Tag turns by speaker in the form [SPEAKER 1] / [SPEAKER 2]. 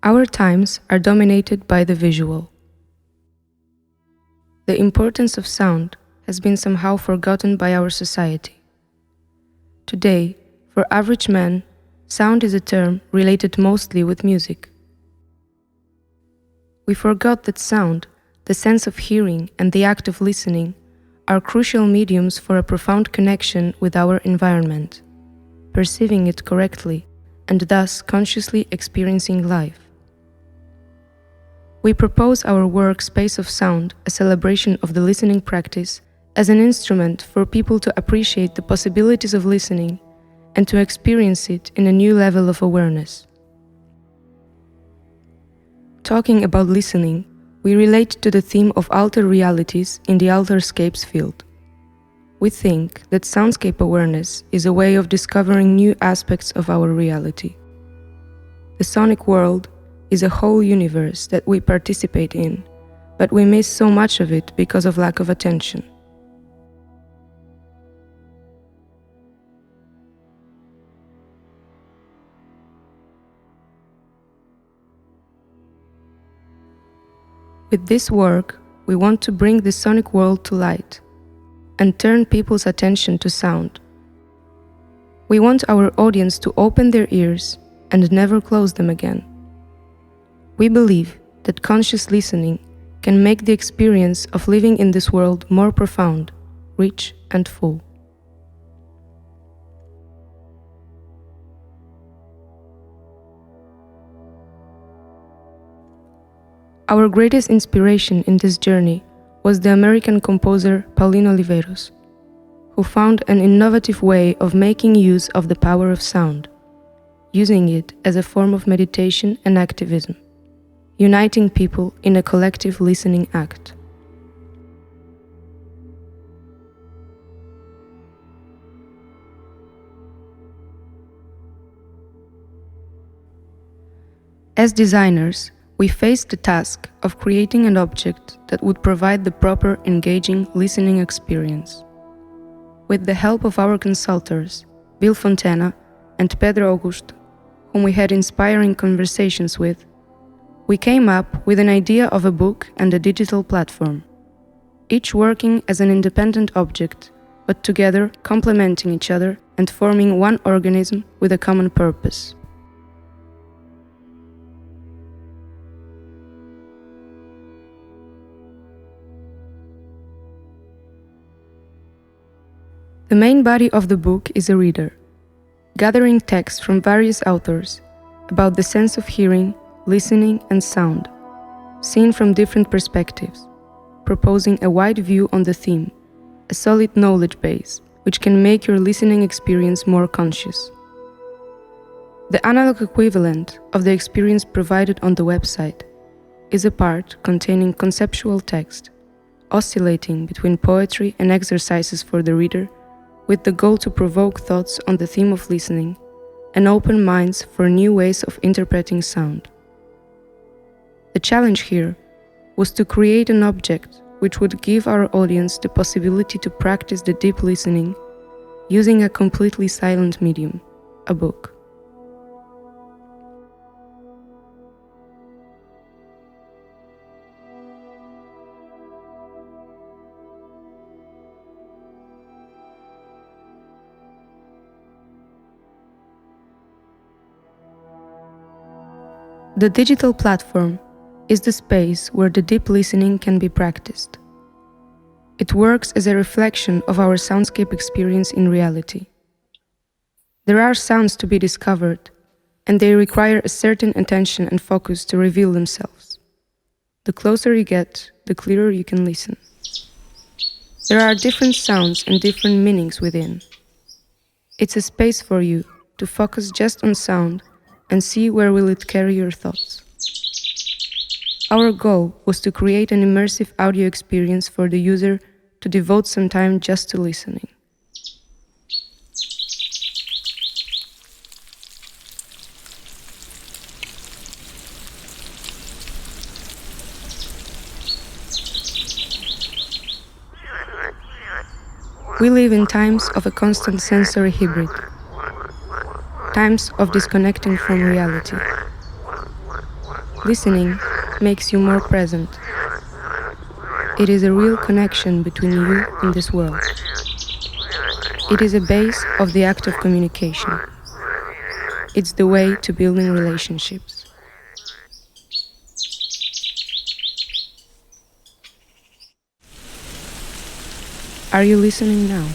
[SPEAKER 1] Our times are dominated by the visual. The importance of sound has been somehow forgotten by our society. Today, for average men, sound is a term related mostly with music. We forgot that sound, the sense of hearing and the act of listening, are crucial mediums for a profound connection with our environment, perceiving it correctly and thus consciously experiencing life. We propose our work Space of Sound, a celebration of the listening practice, as an instrument for people to appreciate the possibilities of listening and to experience it in a new level of awareness. Talking about listening, we relate to the theme of altered realities in the alterscapes field. We think that soundscape awareness is a way of discovering new aspects of our reality. The sonic world is a whole universe that we participate in, but we miss so much of it because of lack of attention. With this work, we want to bring the sonic world to light and turn people's attention to sound. We want our audience to open their ears and never close them again. We believe that conscious listening can make the experience of living in this world more profound, rich, and full. Our greatest inspiration in this journey was the American composer Pauline Oliveros, who found an innovative way of making use of the power of sound, using it as a form of meditation and activism, uniting people in a collective listening act. As designers, we faced the task of creating an object that would provide the proper, engaging listening experience. With the help of our consultants, Bill Fontana and Pedro Augusto, whom we had inspiring conversations with, we came up with an idea of a book and a digital platform, each working as an independent object, but together complementing each other and forming one organism with a common purpose. The main body of the book is a reader, gathering texts from various authors about the sense of hearing, listening, and sound, seen from different perspectives, proposing a wide view on the theme, a solid knowledge base, which can make your listening experience more conscious. The analog equivalent of the experience provided on the website is a part containing conceptual text, oscillating between poetry and exercises for the reader, with the goal to provoke thoughts on the theme of listening and open minds for new ways of interpreting sound. The challenge here was to create an object which would give our audience the possibility to practice the deep listening using a completely silent medium, a book. The digital platform is the space where the deep listening can be practiced. It works as a reflection of our soundscape experience in reality. There are sounds to be discovered, and they require a certain attention and focus to reveal themselves. The closer you get, the clearer you can listen. There are different sounds and different meanings within. It's a space for you to focus just on sound and see where will it carry your thoughts. Our goal was to create an immersive audio experience for the user to devote some time just to listening. We live in times of a constant sensory hybrid, times of disconnecting from reality. Listening makes you more present. It is a real connection between you and this world. It is a base of the act of communication. It's the way to building relationships. Are you listening now?